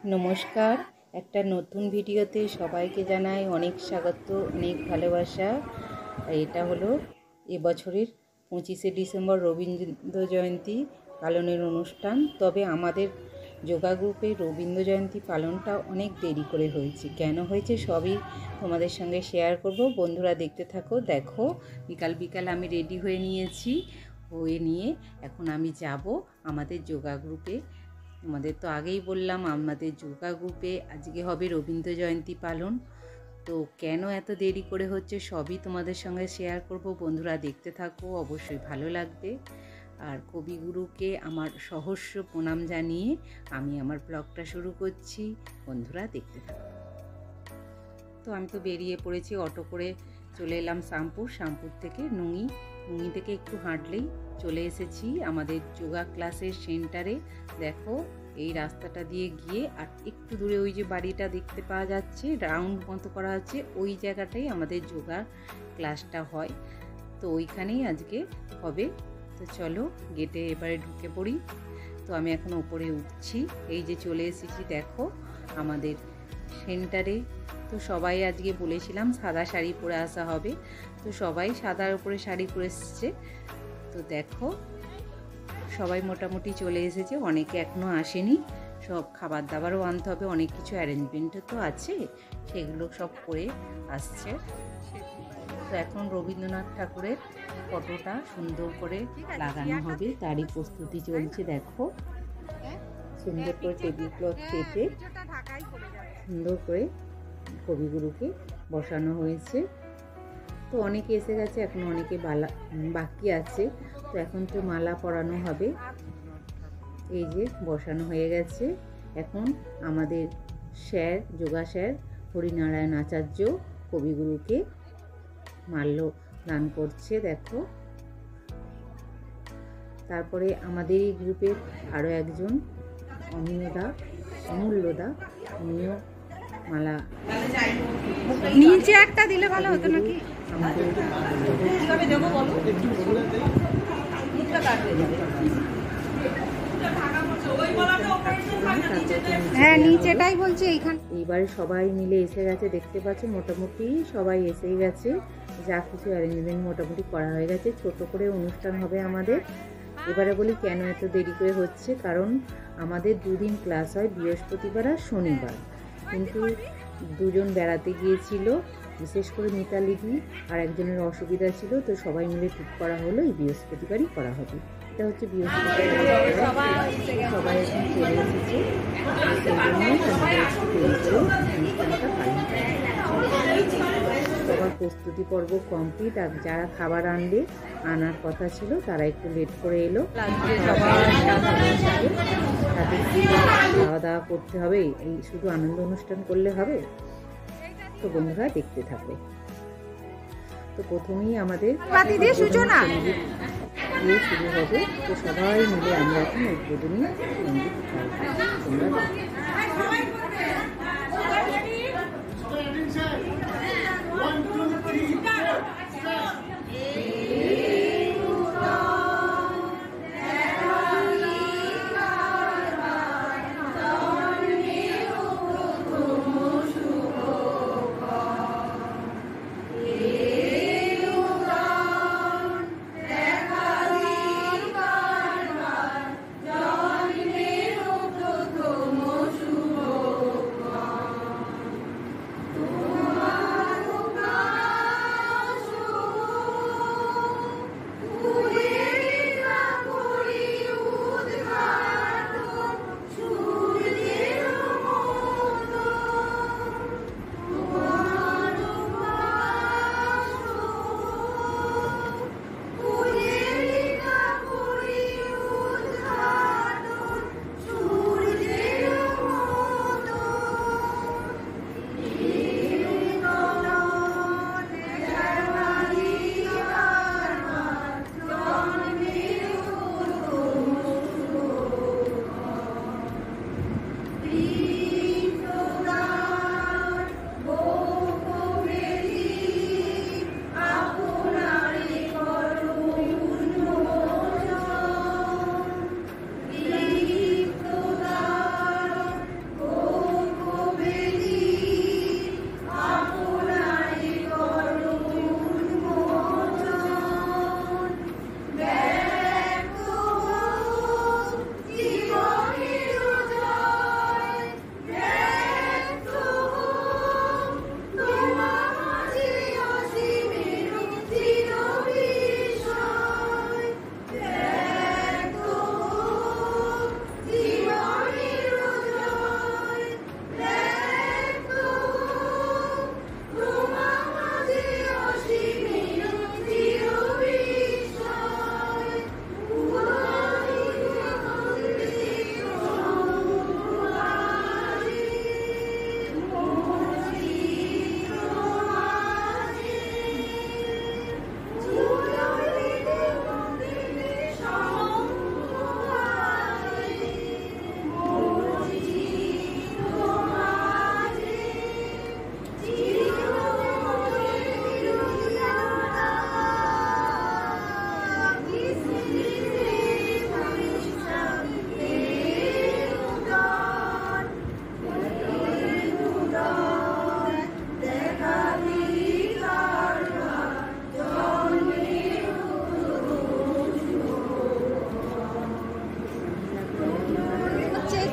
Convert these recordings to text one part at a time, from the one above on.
নমস্কার, একটা নতুন ভিডিওতে সবাইকে জানাই অনেক স্বাগত, অনেক ভালোবাসা। এটা হলো এবছরের 25শে ডিসেম্বর রবীন্দ্র জয়ন্তী পালনের অনুষ্ঠান। তবে আমাদের যোগা গ্রুপে রবীন্দ্র জয়ন্তী পালনটা অনেক দেরি করে হয়েছে। কেন হয়েছে সবই তোমাদের সঙ্গে শেয়ার করব। বন্ধুরা দেখতে থাকো। দেখো, বিকাল বিকাল আমি রেডি হয়ে নিয়েছি। নিয়ে এখন আমি যাব আমাদের যোগা গ্রুপে। আমাদের তো আগেই বললাম আমাদের যোগা গ্রুপে আজকে হবে রবীন্দ্র জয়ন্তী পালন। তো কেন এত দেরি করে হচ্ছে সবই তোমাদের সঙ্গে শেয়ার করব। বন্ধুরা দেখতে থাকো, অবশ্যই ভালো লাগবে। আর কবিগুরুকে আমার সহস্র প্রণাম জানিয়ে আমি আমার ব্লগটা শুরু করছি। বন্ধুরা দেখতে থাকো। তো আমি তো বেরিয়ে পড়েছি, অটো করে চলে এলাম শামপুর থেকে নুঙ্গি থেকে একটু হাঁটলেই চলে এসেছি আমাদের যোগা ক্লাসের সেন্টারে। দেখো, এই রাস্তাটা দিয়ে গিয়ে আর একটু দূরে ওই যে বাড়িটা দেখতে পাওয়া যাচ্ছে, রাউন্ড মতো করা আছে, ওই জায়গাটাই আমাদের যোগা ক্লাসটা হয়। তো ওইখানেই আজকে হবে। তো চলো গেটে এবারে ঢুকে পড়ি। তো আমি এখন ওপরে উঠছি। এই যে চলে এসেছি দেখো আমাদের সেন্টারে। তো সবাই আজকে বলেছিলাম সাদা শাড়ি পরে আসা হবে, তো সবাই সাদার উপরে শাড়ি পরে এসেছে। তো দেখো সবাই মোটামুটি চলে এসেছে, অনেকে এখনও আসেনি। সব খাবার দাবারও আনতে হবে, অনেক কিছু অ্যারেঞ্জমেন্টও তো আছে, সেগুলো সব করে আসছে। তো এখন রবীন্দ্রনাথ ঠাকুরের ফটোটা সুন্দর করে লাগানো হবে, তারই প্রস্তুতি চলছে। দেখো সুন্দর করে টেবিল ক্লথ কেটে সুন্দর করে কবিগুরুকে বসানো হয়েছে। তো অনেকে এসে গেছে, এখন অনেকে বাকি আছে। তো এখন তো মালা পরানো হবে। এই যে বসানো হয়ে গেছে। এখন আমাদের যোগা স্যার হরিনারায়ণ আচার্য কবিগুরুকে মাল্য দান করছে। দেখো, তারপরে আমাদের এই গ্রুপের আরও একজন অমূল্যদা, উনিও মালা নিচে একটা দিলে ভালো হতো নাকি। হ্যাঁ নিচেটাই বলছি এইখানে। এইবারে সবাই মিলে এসে গেছে, দেখতে পাচ্ছ মোটামুটি সবাই এসেই গেছে। যা কিছু অ্যারেঞ্জমেন্ট মোটামুটি করা হয়ে গেছে। ছোট করে অনুষ্ঠান হবে আমাদের। এবারে বলি কেন এত দেরি করে হচ্ছে, কারণ আমাদের দুদিন ক্লাস হয়, বৃহস্পতিবার আর শনিবার। কিন্তু দুজন বেড়াতে গিয়েছিল, বিশেষ করে মিতালিদি আর একজনের অসুবিধা ছিল। তো সবাই মিলে ঠিক করা হলো এই বৃহস্পতিবারই করা হবে। এটা হচ্ছে বৃহস্পতিবার, সবাই এখন চলে এসেছে। সেই জন্যই আমাদের একটু দেরি করে অনুষ্ঠানটা পালন করা। সবার প্রস্তুতি পর্ব কমপ্লিট। আর যারা খাবার আনার কথা ছিল তারা একটু লেট করে এলো। তাদের খাওয়া দাওয়া করতে হবে, এই শুধু আনন্দ অনুষ্ঠান করলে হবে? তো বন্ধুরা দেখতে থাকবে। তো প্রথমেই আমাদের সূচনা দিয়ে শুরু হবে। তো সবাই মিলে আমরা এখন উদ্বোধনী সঙ্গীত তোমরা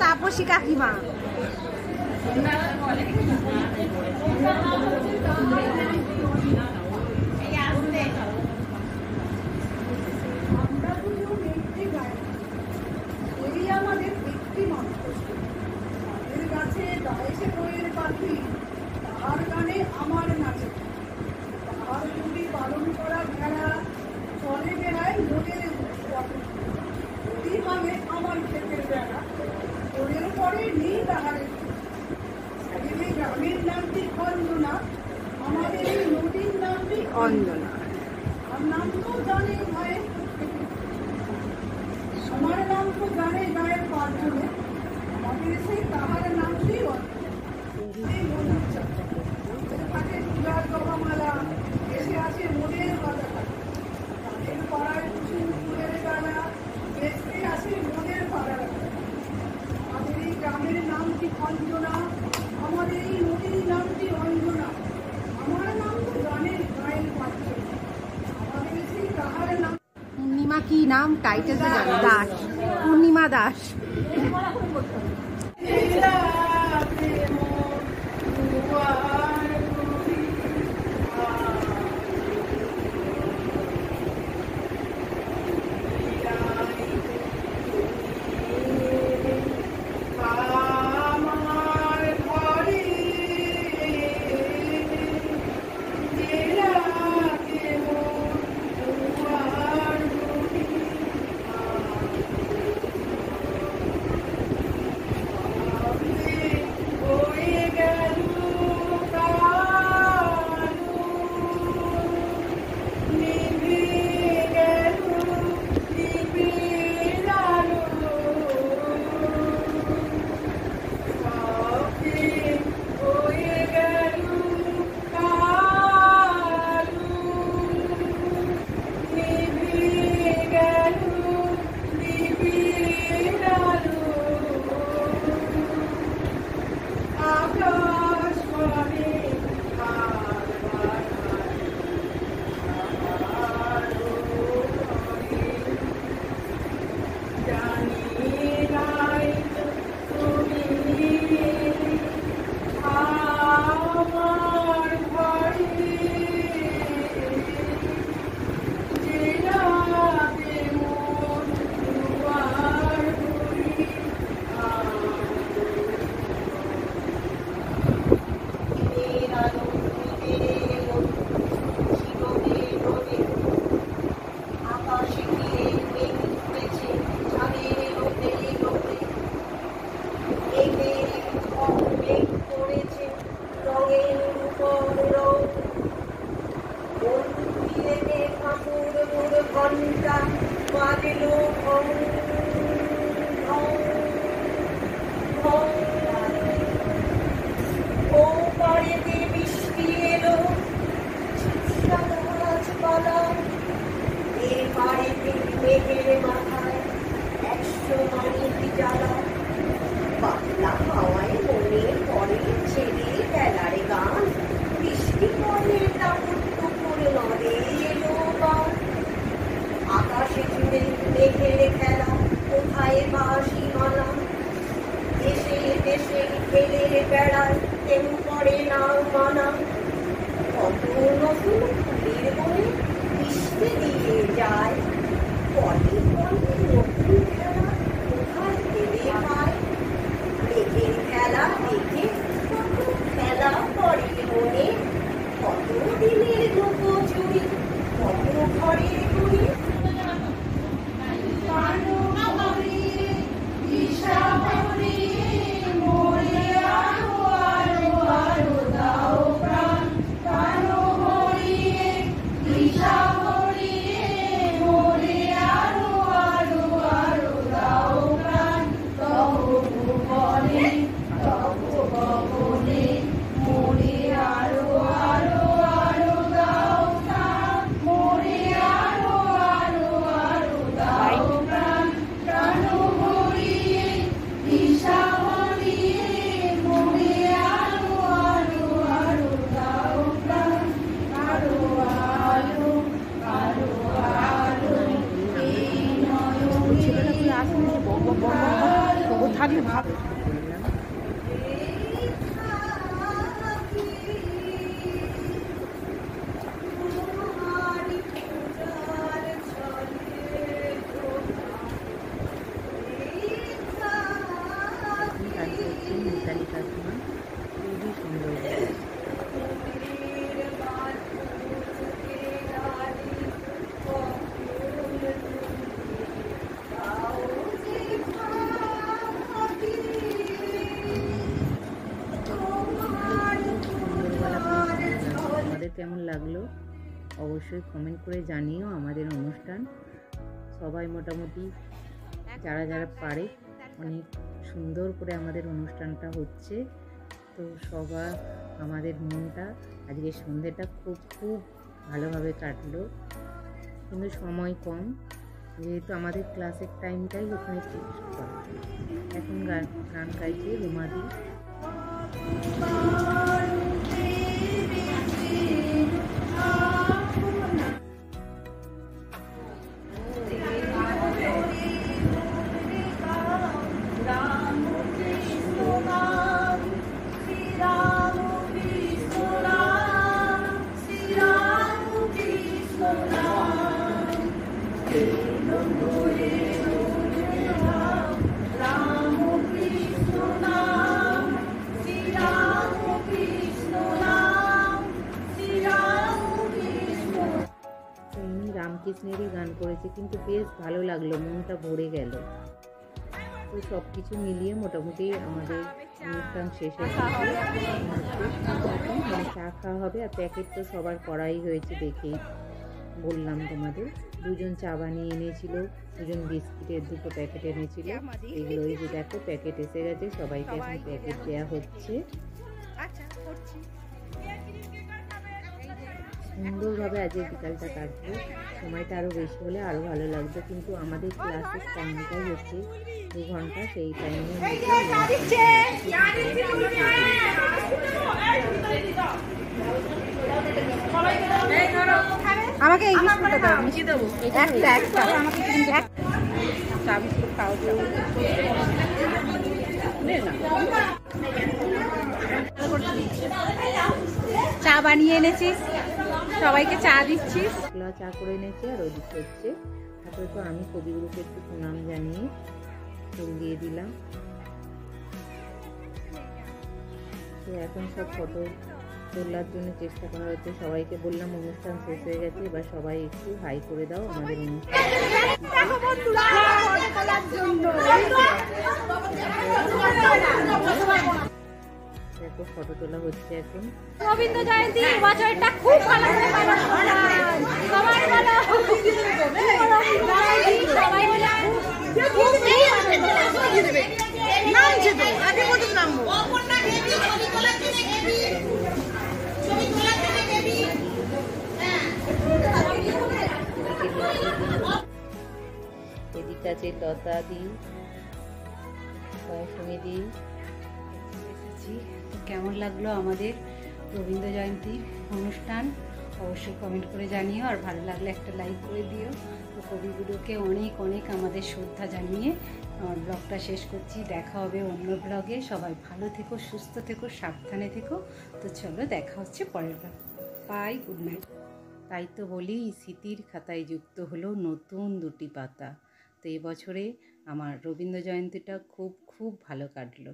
তাপসী কাকিমা। আমাদের একটি মাত্র তাদের কাছে গাইছে বইয়ের পাখি, তাহার গানে আমার নাচে, তাহার যদি পালন করা ভেড়া চলে বেড়ায় মোদের যদি ভাঙে আমার ক্ষেতের বেড়া, ওদের পরে নেই তাহারে। এই গ্রামের নামটি অঞ্জনা, আমাদের এই নদীর নামটি অঞ্জনা। আর নাম তো জানে ভাই, আমার নাম তো জানে গায়ের পাঁচজনে, আমাদের সেই তাহার নামটি থাকে পূজার জবামালা, এসে আছে মোদের বাজার, তাদের পাড়ায় কুসুম ফুলের গালা, বেসতে আসে মোদের পাড়ার। আমাদের এই গ্রামের নামটি অঞ্জনা, আমাদের এই নদীর নামটি অঞ্জনা, আমার নাম তো জানে গায়ের পাঁচজনে, আমাদের সেই তাহার নাম। পূর্ণিমা কি নাম? টাইটেল তো জানি, দাস, পূর্ণিমা দাস। আকাশে জুড়ে মেঘের খেলা, কোথায় বাসি মালা, দেশে দেশে খেলে বেড়ায়, কেউ করে না মানা। কত নতুন ফুলের বনে বৃষ্টি দিয়ে যায়, পরে পরে নতুন খেলা কোথায় ফেলে পায়। মেঘের খেলা দেখে কত খেলা করে মনে, কত দিনের লোকো চুরি, কত ঘরের গুলি। খালি ভাব বললাম গান করছি মিতালি কাকিমা, খুবই সুন্দর গান। আমাদের কেমন লাগলো অবশ্যই কমেন্ট করে জানিও। আমাদের অনুষ্ঠান সবাই মোটামুটি যারা যারা পারে অনেক সুন্দর করে আমাদের অনুষ্ঠানটা হচ্ছে। তো সবার আমাদের মনটা আজকে সন্ধ্যেটা খুব খুব ভালোভাবে কাটলো, কিন্তু সময় কম, যেহেতু আমাদের ক্লাসের টাইমটাই ওখানে ফিক্স করা। এখন গান গাইছে রুমাদি। রামকৃষ্ণেরই গান করেছে, কিন্তু বেশ ভালো লাগলো, মনটা ভরে গেল। তো সব কিছু মিলিয়ে মোটামুটি আমাদের অনুষ্ঠান শেষ হয়েছে। মানে চা খাওয়া হবে, আর প্যাকেট তো সবার করাই হয়েছে দেখেই বললাম তোমাদের। দুজন চা বানিয়ে এনেছিল, দুজন বিস্কিটের 2টো প্যাকেট এনেছিল। এগুলো এই যে দেখো প্যাকেট এসে গেছে, সবাইকে এখন প্যাকেট দেওয়া হচ্ছে। সুন্দরভাবে আজকে বিকালটা কাটবো, সময়টা আরও বেশি হলে আরও ভালো লাগবে, কিন্তু আমাদের ক্লাসের টাইমটাই হচ্ছে 2 ঘন্টা, সেই টাইমে আমাকে এই বিস্কুটটা দাও, মিশি দেবো একটা একটা আমাকে চা বিস্কুট খাও চা বানিয়ে এনেছিস, সবাইকে চা দিচ্ছিস। চা করে এনেছে আর ওদিক হচ্ছে। তারপরে তো আমি কবিগুলোকে একটু প্রণাম জানিয়ে ফুল দিয়ে দিলাম। তো এখন সব ফটো তোলার জন্য চেষ্টা করা হচ্ছে। সবাইকে বললাম অনুষ্ঠান শেষ হয়ে গেছে, এবার সবাই একটু হাই করে দাও আমাদের অনুষ্ঠান। দেখো ফটো তোলা হচ্ছে এখন। রবীন্দ্র জয়ন্তী বছরটা খুব ভালো করে পালন করলাম। সবাই ভালো সবাই মিলে নামছে তো আগে কত নামবো এদিকে আছে লতা দি, মৌসুমি দি। কেমন লাগলো আমাদের রবীন্দ্র জয়ন্তীর অনুষ্ঠান অবশ্যই কমেন্ট করে জানিও, আর ভালো লাগলে একটা লাইক করে দিও। তো কবিগুলোকে অনেক অনেক আমাদের শ্রদ্ধা জানিয়ে আমার ব্লগটা শেষ করছি। দেখা হবে অন্য ব্লগে। সবাই ভালো থেকো, সুস্থ থেকো, সাবধানে থেকো। তো চলো দেখা হচ্ছে পরের ব্লগ। By, good night. তাই তো বলি, স্মৃতির খাতায় যুক্ত হলো নতুন 2টি পাতা। তো এই বছরে আমার রবীন্দ্র জয়ন্তীটা খুব খুব ভালো কাটলো।